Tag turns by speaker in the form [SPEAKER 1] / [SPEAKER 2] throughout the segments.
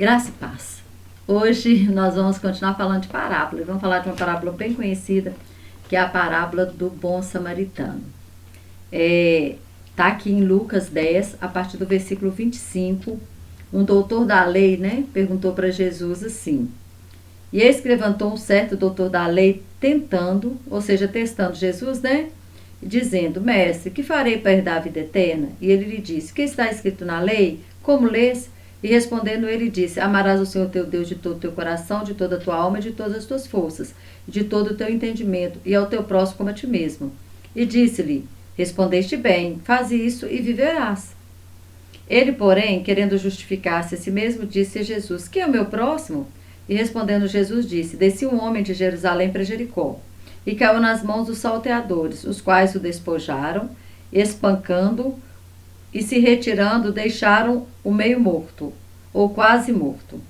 [SPEAKER 1] Graça e paz. Hoje nós vamos continuar falando de parábola. Vamos falar de uma parábola bem conhecida, que é a parábola do bom samaritano. Tá aqui em Lucas 10, a partir do versículo 25. Um doutor da lei, perguntou para Jesus assim: e eis que levantou um certo doutor da lei tentando, ou seja, testando Jesus, dizendo: mestre, que farei para herdar a vida eterna? E ele lhe disse: que está escrito na lei? Como lês? E respondendo ele disse: amarás o Senhor teu Deus de todo o teu coração, de toda a tua alma e de todas as tuas forças, de todo o teu entendimento, e ao teu próximo como a ti mesmo. E disse-lhe: respondeste bem, faze isso e viverás. Ele, porém, querendo justificar-se a si mesmo, disse a Jesus: quem é o meu próximo? E respondendo Jesus disse: descia um homem de Jerusalém para Jericó, e caiu nas mãos dos salteadores, os quais o despojaram, espancando e se retirando, deixaram o meio morto, ou quase morto.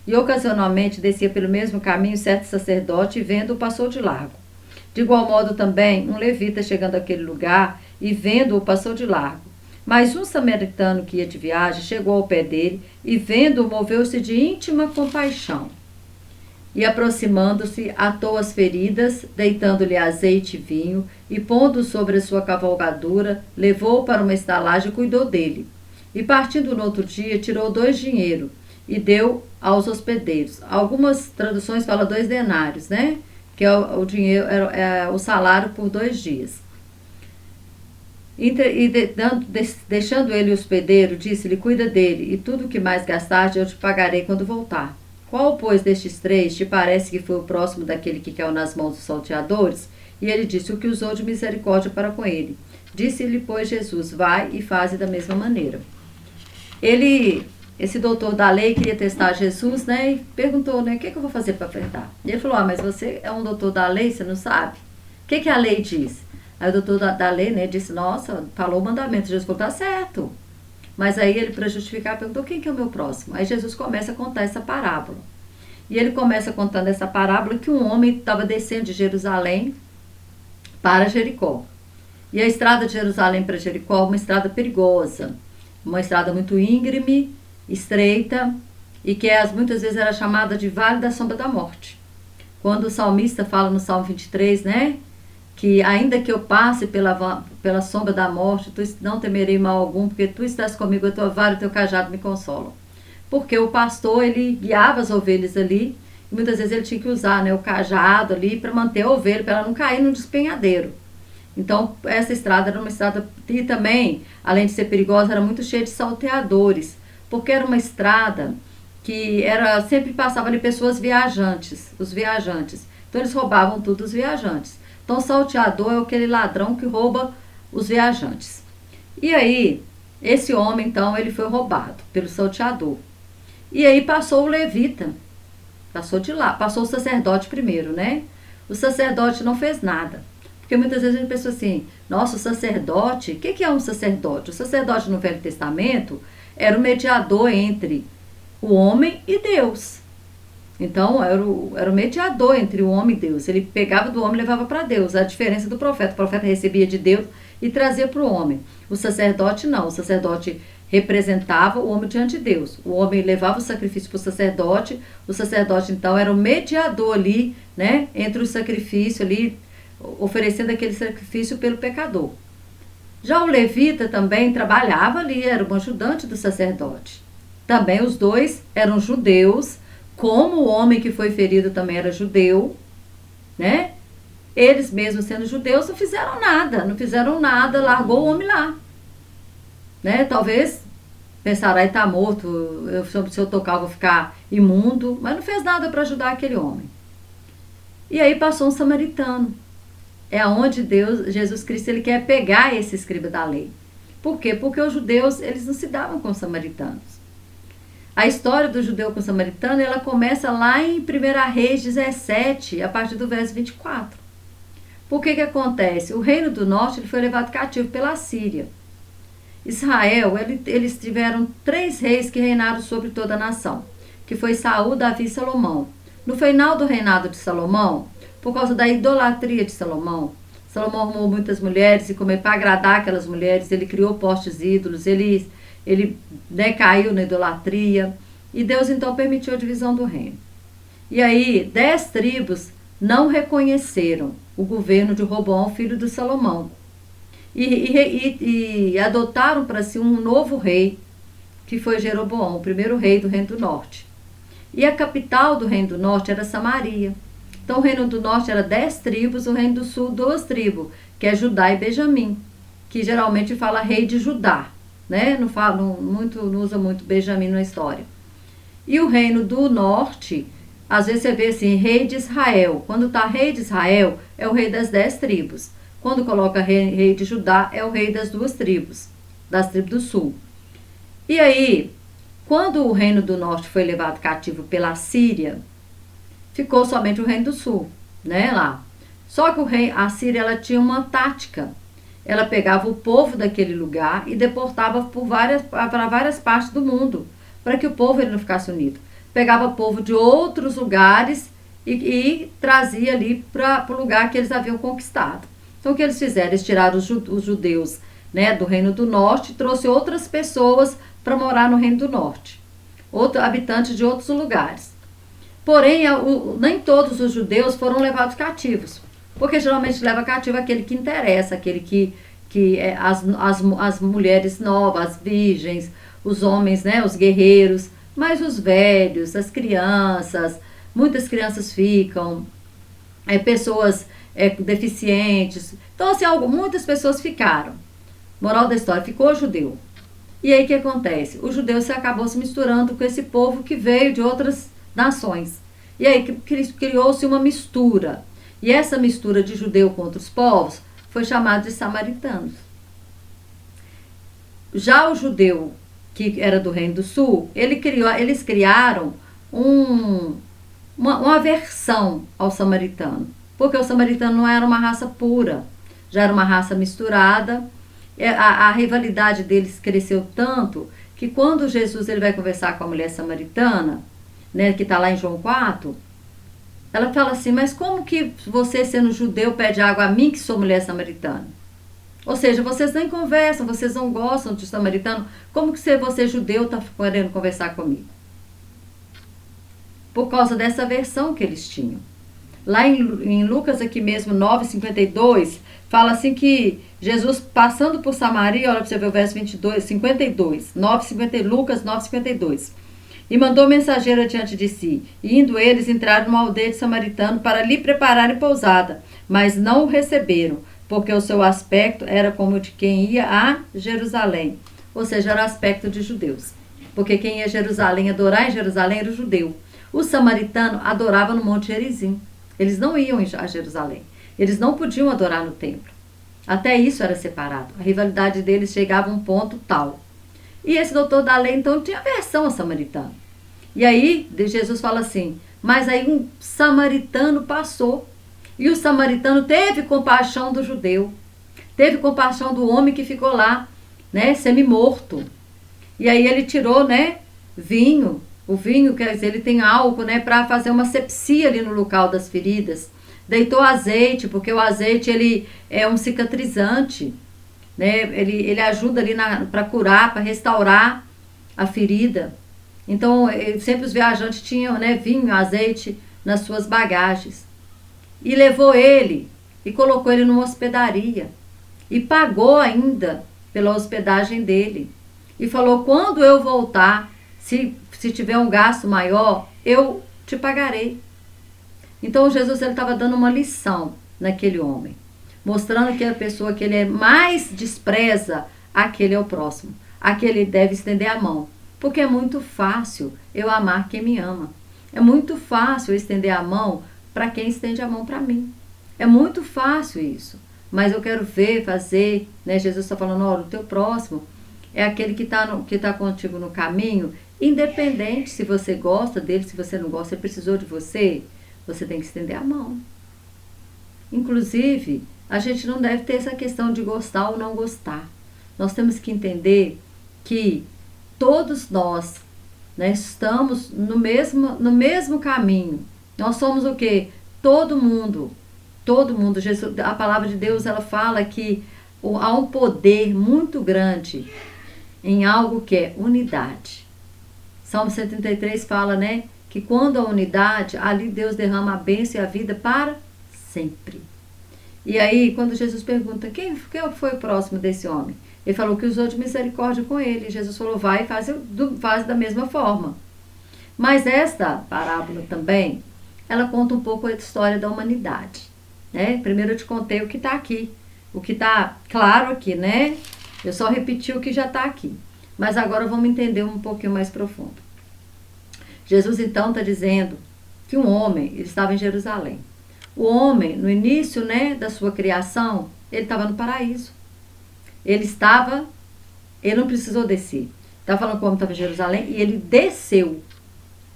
[SPEAKER 1] E ocasionalmente descia pelo mesmo caminho certo sacerdote, e vendo-o, passou de largo. De igual modo também, um levita, chegando àquele lugar, e vendo-o, passou de largo. Mas um samaritano que ia de viagem chegou ao pé dele, e vendo-o, moveu-se de íntima compaixão. E aproximando-se, atou as feridas, deitando-lhe azeite e vinho, e pondo sobre a sua cavalgadura, levou-o para uma estalagem e cuidou dele. E partindo no outro dia, tirou 2 dinheiros e deu aos hospedeiros. Algumas traduções falam 2 denários, que é o dinheiro, é o salário por 2 dias. Deixando ele o hospedeiro, disse-lhe: cuida dele, e tudo o que mais gastaste eu te pagarei quando voltar. Qual, pois, destes 3 te parece que foi o próximo daquele que caiu nas mãos dos salteadores? E ele disse: o que usou de misericórdia para com ele. Disse-lhe, pois, Jesus: vai e faze da mesma maneira. Esse doutor da lei queria testar Jesus, e perguntou, o que eu vou fazer para apertar? E ele falou: mas você é um doutor da lei, você não sabe? O que a lei diz? Aí o doutor da lei, disse: nossa, falou o mandamento. Jesus falou: tá certo. Mas aí ele, para justificar, perguntou: quem que é o meu próximo? Aí Jesus começa a contar essa parábola. E ele começa contando essa parábola que um homem estava descendo de Jerusalém para Jericó. E a estrada de Jerusalém para Jericó é uma estrada perigosa, uma estrada muito íngreme, estreita, e que muitas vezes era chamada de Vale da Sombra da Morte. Quando o salmista fala no Salmo 23, que ainda que eu passe pela sombra da morte, tu não temerei mal algum, porque tu estás comigo, a tua vara e o teu cajado me consolam. Porque o pastor, ele guiava as ovelhas ali, e muitas vezes ele tinha que usar o cajado ali para manter a ovelha, para ela não cair no despenhadeiro. Então, essa estrada era uma estrada, e também, além de ser perigosa, era muito cheia de salteadores, porque era uma estrada que sempre passava ali pessoas viajantes, os viajantes. Então, eles roubavam tudo os viajantes. Então, o salteador é aquele ladrão que rouba os viajantes. E aí, esse homem, então, ele foi roubado pelo salteador. E aí passou o levita, passou de lá, passou o sacerdote primeiro, O sacerdote não fez nada. Porque muitas vezes a gente pensa assim: nossa, o sacerdote, o que é um sacerdote? O sacerdote no Velho Testamento era o mediador entre o homem e Deus. Então, era o mediador entre o homem e Deus. Ele pegava do homem e levava para Deus. A diferença do profeta. O profeta recebia de Deus e trazia para o homem. O sacerdote não. O sacerdote representava o homem diante de Deus. O homem levava o sacrifício para o sacerdote. O sacerdote, então, era o mediador ali, entre o sacrifício ali, oferecendo aquele sacrifício pelo pecador. Já o levita também trabalhava ali, era um ajudante do sacerdote. Também os dois eram judeus. Como o homem que foi ferido também era judeu, Eles mesmos sendo judeus não fizeram nada, largou o homem lá, Talvez pensaram: aí tá morto, se eu tocar eu vou ficar imundo, mas não fez nada para ajudar aquele homem. E aí passou um samaritano. É onde Jesus Cristo, ele quer pegar esse escriba da lei. Por quê? Porque os judeus, eles não se davam com os samaritanos. A história do judeu com o samaritano, ela começa lá em 1 Reis 17, a partir do verso 24. Por que acontece? O reino do norte, ele foi levado cativo pela Síria. Israel, eles tiveram 3 reis que reinaram sobre toda a nação, que foi Saul, Davi e Salomão. No final do reinado de Salomão, por causa da idolatria de Salomão arrumou muitas mulheres e, para agradar aquelas mulheres, ele criou postes ídolos, ele caiu na idolatria. E Deus então permitiu a divisão do reino. E aí 10 tribos não reconheceram o governo de Roboão, filho de Salomão. E adotaram para si um novo rei, que foi Jeroboão, o primeiro rei do Reino do Norte. E a capital do Reino do Norte era Samaria. Então o Reino do Norte era 10 tribos, o Reino do Sul 2 tribos, que é Judá e Benjamim, que geralmente fala rei de Judá, né? Não usa muito Benjamim na história. E o Reino do Norte, às vezes você vê assim, rei de Israel. Quando está rei de Israel, é o rei das 10 tribos. Quando coloca rei de Judá, é o rei das 2 tribos, das tribos do sul. E aí, quando o Reino do Norte foi levado cativo pela Síria, ficou somente o Reino do Sul, né, lá. Só que a Síria, ela tinha uma tática. Ela pegava o povo daquele lugar e deportava para várias partes do mundo, para que o povo ele não ficasse unido. Pegava povo de outros lugares e trazia ali para o lugar que eles haviam conquistado. Então o que eles fizeram? Eles tiraram os judeus, né, do Reino do Norte e trouxe outras pessoas para morar no Reino do Norte. Habitantes de outros lugares. Porém, nem todos os judeus foram levados cativos. Porque geralmente leva cativo aquele que interessa, aquele que é as mulheres novas, as virgens, os homens, né, os guerreiros, mas os velhos, as crianças, muitas crianças ficam, pessoas deficientes. Então, assim, muitas pessoas ficaram. Moral da história, ficou o judeu. E aí o que acontece? O judeu acabou se misturando com esse povo que veio de outras nações. E aí criou-se uma mistura. E essa mistura de judeu com outros povos foi chamada de samaritanos. Já o judeu, que era do Reino do Sul, eles criaram uma aversão ao samaritano. Porque o samaritano não era uma raça pura, já era uma raça misturada. A rivalidade deles cresceu tanto que quando Jesus ele vai conversar com a mulher samaritana, né, que está lá em João 4, ela fala assim, mas como que você, sendo judeu, pede água a mim, que sou mulher samaritana? Ou seja, vocês nem conversam, vocês não gostam de samaritano, como que você judeu, está querendo conversar comigo? Por causa dessa versão que eles tinham. Lá em Lucas aqui mesmo, 9:52, fala assim que Jesus passando por Samaria, olha para você ver o verso 52, Lucas 9:52. E mandou mensageiro adiante de si. E indo eles, entraram numa aldeia de samaritano para lhe prepararem pousada. Mas não o receberam, porque o seu aspecto era como de quem ia a Jerusalém. Ou seja, era o aspecto de judeus. Porque quem ia a Jerusalém, adorar em Jerusalém, era o judeu. O samaritano adorava no Monte Gerizim. Eles não iam a Jerusalém. Eles não podiam adorar no templo. Até isso era separado. A rivalidade deles chegava a um ponto tal. E esse doutor da lei, então, tinha aversão ao samaritano. E aí, Jesus fala assim, mas aí um samaritano passou. E o samaritano teve compaixão do judeu. Teve compaixão do homem que ficou lá, né, semi-morto. E aí ele tirou, né, vinho. O vinho, quer dizer, ele tem álcool, né, para fazer uma asepsia ali no local das feridas. Deitou azeite, porque o azeite, ele é um cicatrizante, né, ele ajuda ali para curar, para restaurar a ferida. Então, sempre os viajantes tinham, né, vinho, azeite nas suas bagagens. E levou ele e colocou ele numa hospedaria. E pagou ainda pela hospedagem dele. E falou, quando eu voltar, se tiver um gasto maior, eu te pagarei. Então, Jesus estava dando uma lição naquele homem. Mostrando que a pessoa que ele mais despreza, aquele é o próximo. Aquele deve estender a mão. Porque é muito fácil eu amar quem me ama. É muito fácil eu estender a mão para quem estende a mão para mim. É muito fácil isso. Mas eu quero fazer, né? Jesus está falando, olha, o teu próximo é aquele que tá contigo no caminho, independente se você gosta dele, se você não gosta, ele precisou de você, você tem que estender a mão. Inclusive, a gente não deve ter essa questão de gostar ou não gostar. Nós temos que entender que todos nós, né, estamos no mesmo caminho. Nós somos o quê? Todo mundo. Jesus, a palavra de Deus, ela fala que há um poder muito grande em algo que é unidade. Salmo 133 fala, né, que quando a unidade, ali Deus derrama a bênção e a vida para sempre. E aí, quando Jesus pergunta, quem foi o próximo desse homem? Ele falou que usou de misericórdia com ele. E Jesus falou, vai e faz da mesma forma. Mas esta parábola também, ela conta um pouco a história da humanidade. Né? Primeiro eu te contei o que está aqui. O que está claro aqui, né? Eu só repeti o que já está aqui. Mas agora vamos entender um pouquinho mais profundo. Jesus então está dizendo que um homem, ele estava em Jerusalém. O homem, no início, né, da sua criação, ele estava no paraíso. Ele não precisou descer. Estava falando que o homem estava em Jerusalém e ele desceu.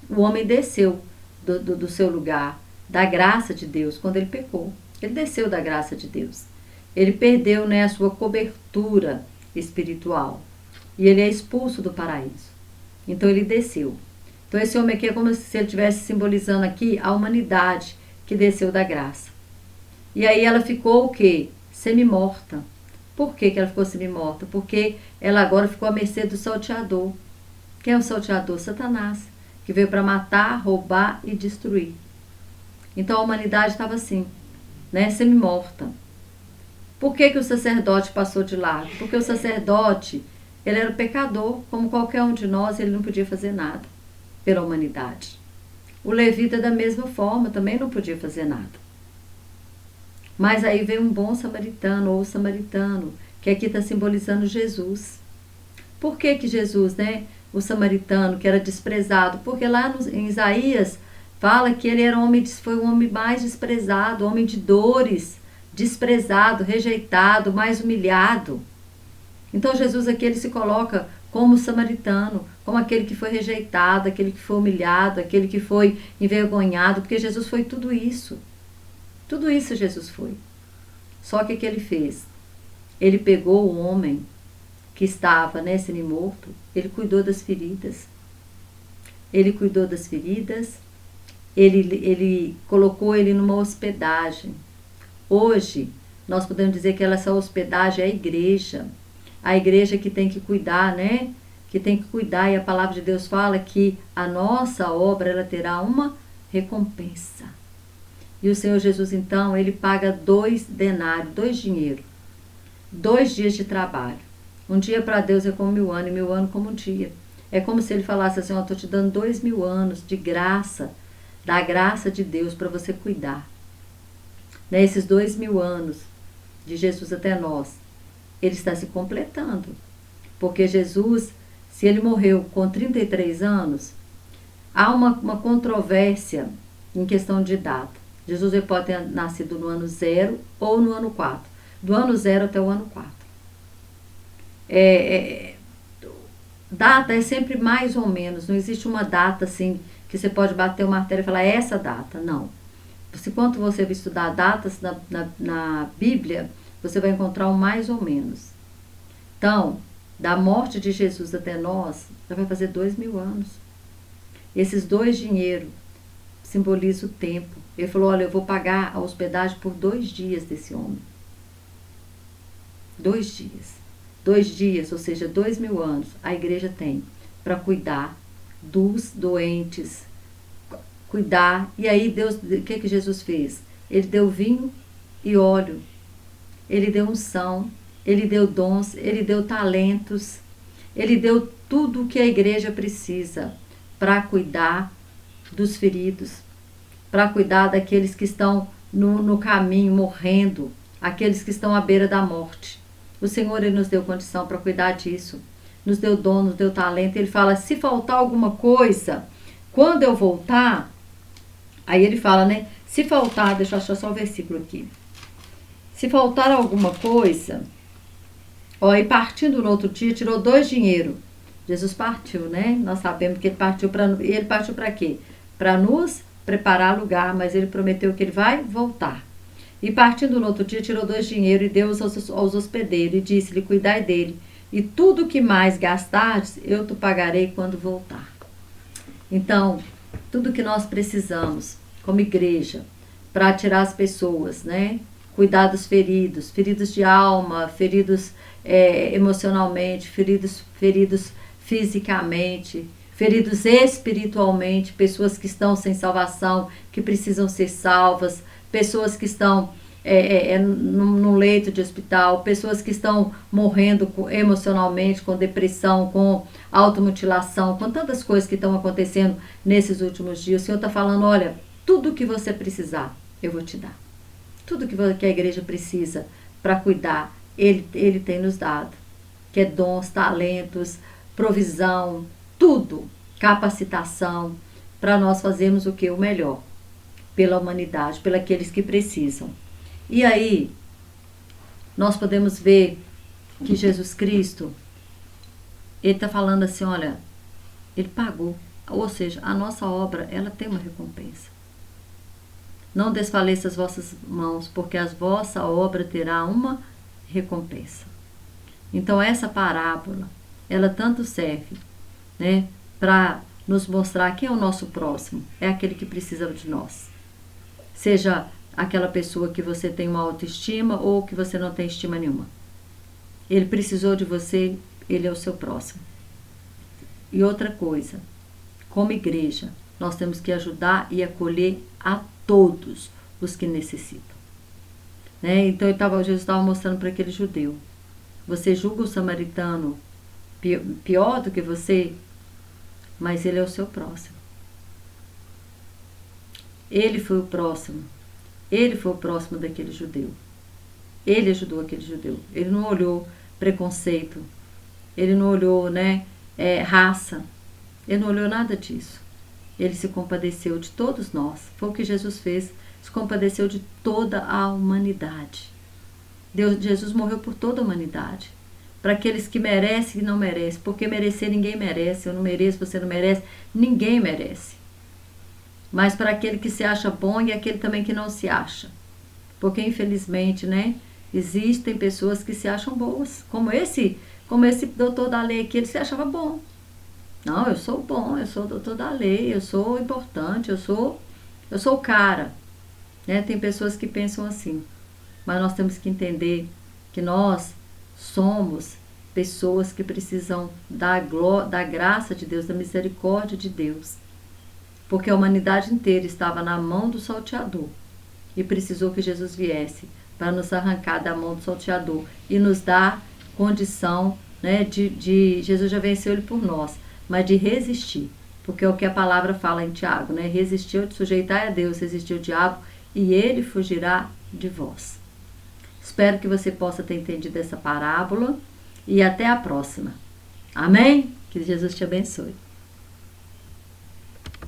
[SPEAKER 1] O homem desceu do seu lugar, da graça de Deus, quando ele pecou. Ele desceu da graça de Deus. Ele perdeu, né, a sua cobertura espiritual. E ele é expulso do paraíso. Então ele desceu. Então esse homem aqui é como se ele estivesse simbolizando aqui a humanidade que desceu da graça. E aí ela ficou o quê? Semi-morta. Por que ela ficou semi-morta? Porque ela agora ficou à mercê do salteador. Quem é o salteador? Satanás, que veio para matar, roubar e destruir. Então a humanidade estava assim, né? Semi-morta. Por que o sacerdote passou de lado? Porque o sacerdote, ele era pecador, como qualquer um de nós, ele não podia fazer nada pela humanidade. O levita, da mesma forma, também não podia fazer nada. Mas aí veio um bom samaritano, ou samaritano, que aqui está simbolizando Jesus. Por que Jesus, né, o samaritano, que era desprezado? Porque lá em Isaías fala que ele era foi o homem mais desprezado, homem de dores, desprezado, rejeitado, mais humilhado. Então Jesus aqui ele se coloca como samaritano, como aquele que foi rejeitado, aquele que foi humilhado, aquele que foi envergonhado, porque Jesus foi tudo isso. Tudo isso Jesus foi. Só que o que ele fez? Ele pegou o homem que estava, né, semi-morto, ele cuidou das feridas. Ele cuidou das feridas, ele colocou ele numa hospedagem. Hoje, nós podemos dizer que essa hospedagem é a igreja. A igreja que tem que cuidar, né? Que tem que cuidar, e a palavra de Deus fala que a nossa obra, ela terá uma recompensa. E o Senhor Jesus, então, ele paga 2 denários, 2 dinheiro, 2 dias de trabalho. Um dia para Deus é como 1000 anos, e 1000 anos como um dia. É como se ele falasse assim, eu estou te dando 2000 anos de graça, da graça de Deus para você cuidar. Nesses 2000 anos de Jesus até nós, ele está se completando. Porque Jesus, se ele morreu com 33 anos, há uma controvérsia em questão de data. Jesus ele pode ter nascido no ano 0 ou no ano 4. Do ano 0 até o ano 4. Data é sempre mais ou menos. Não existe uma data assim que você pode bater o martelo e falar essa data. Não. Quando você vai estudar datas na Bíblia, você vai encontrar um mais ou menos. Então, da morte de Jesus até nós, já vai fazer 2000 anos. Esses 2 dinheiro simbolizam o tempo. Ele falou, olha, eu vou pagar a hospedagem por 2 dias desse homem. 2 dias. 2 dias, ou seja, 2000 anos, a igreja tem para cuidar dos doentes, cuidar. E aí Deus, o que Jesus fez? Ele deu vinho e óleo. Ele deu unção, ele deu dons, ele deu talentos, ele deu tudo o que a igreja precisa para cuidar dos feridos, para cuidar daqueles que estão no caminho, morrendo, aqueles que estão à beira da morte. O Senhor, ele nos deu condição para cuidar disso, nos deu dom, nos deu talento. Ele fala, se faltar alguma coisa, quando eu voltar, aí ele fala, né, se faltar, deixa eu achar só o versículo aqui. Se faltar alguma coisa, ó, e partindo no outro dia, tirou 2 dinheiro. Jesus partiu, né? Nós sabemos que ele partiu para quê? Para nos preparar lugar, mas ele prometeu que ele vai voltar. E partindo no outro dia, tirou 2 dinheiro e deu aos hospedeiros, e disse-lhe, cuidai dele, e tudo que mais gastardes, eu te pagarei quando voltar. Então, tudo que nós precisamos, como igreja, para tirar as pessoas, né? Cuidar dos feridos, feridos de alma, feridos emocionalmente, feridos fisicamente, feridos espiritualmente, pessoas que estão sem salvação, que precisam ser salvas, pessoas que estão no leito de hospital, pessoas que estão morrendo emocionalmente, com depressão, com automutilação, com tantas coisas que estão acontecendo nesses últimos dias. O Senhor está falando, olha, tudo que você precisar, eu vou te dar. Tudo que a igreja precisa para cuidar, Ele tem nos dado. Que é dons, talentos, provisão, tudo, capacitação, para nós fazermos o que? O melhor, pela humanidade, pelos aqueles que precisam. E aí, nós podemos ver que Jesus Cristo, Ele está falando assim, olha, Ele pagou, ou seja, a nossa obra, ela tem uma recompensa. Não desfaleça as vossas mãos, porque a vossa obra terá uma recompensa. Então essa parábola, ela tanto serve, né, para nos mostrar quem é o nosso próximo, é aquele que precisa de nós. Seja aquela pessoa que você tem uma autoestima ou que você não tem estima nenhuma. Ele precisou de você, ele é o seu próximo. E outra coisa, como igreja, nós temos que ajudar e acolher a todos os que necessitam. Né? Então Jesus estava mostrando para aquele judeu, você julga o samaritano pior do que você, mas ele é o seu próximo. Ele foi o próximo. Ele foi o próximo daquele judeu. Ele ajudou aquele judeu. Ele não olhou preconceito. Ele não olhou, raça. Ele não olhou nada disso. Ele se compadeceu de todos nós. Foi o que Jesus fez. Se compadeceu de toda a humanidade. Jesus morreu por toda a humanidade. Para aqueles que merecem e não merecem. Porque merecer ninguém merece. Eu não mereço, você não merece. Ninguém merece. Mas para aquele que se acha bom e aquele também que não se acha. Porque infelizmente, existem pessoas que se acham boas. Como esse doutor da lei aqui, ele se achava bom. Não, eu sou bom, eu sou o doutor da lei, eu sou importante, eu sou o cara. Tem pessoas que pensam assim. Mas nós temos que entender que nós somos pessoas que precisam da graça de Deus, da misericórdia de Deus. Porque a humanidade inteira estava na mão do salteador e precisou que Jesus viesse para nos arrancar da mão do salteador e nos dar condição, Jesus já venceu ele por nós, mas de resistir, porque é o que a palavra fala em Tiago, resistir ou sujeitar a Deus, resistir ao diabo e ele fugirá de vós. Espero que você possa ter entendido essa parábola e até a próxima. Amém? Que Jesus te abençoe.